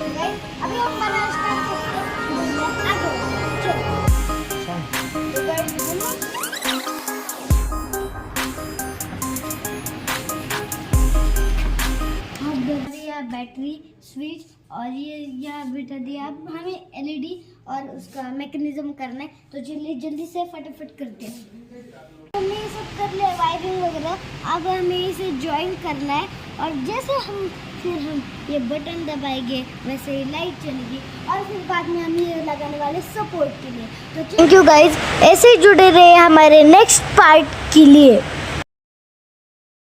अभी हम बनाना स्टार्ट करते हैं। आगे चलो। तो गाइस हम दिया बैटरी स्विच और ये यहाँ बिठा दिया। अब हमें एलईडी और उसका मैकेनिज्म करना है, तो जल्दी जल्दी से फटाफट करते हैं। हमने ये सब कर लिया वायरिंग वगैरह। अब हमें इसे ज्वाइन करना है और जैसे हम फिर ये बटन दबाएंगे वैसे ही लाइट चलेगी और फिर बाद में हम ये लगाने वाले सपोर्ट के लिए। तो थैंक यू गाइज, ऐसे ही जुड़े रहे हमारे नेक्स्ट पार्ट के लिए।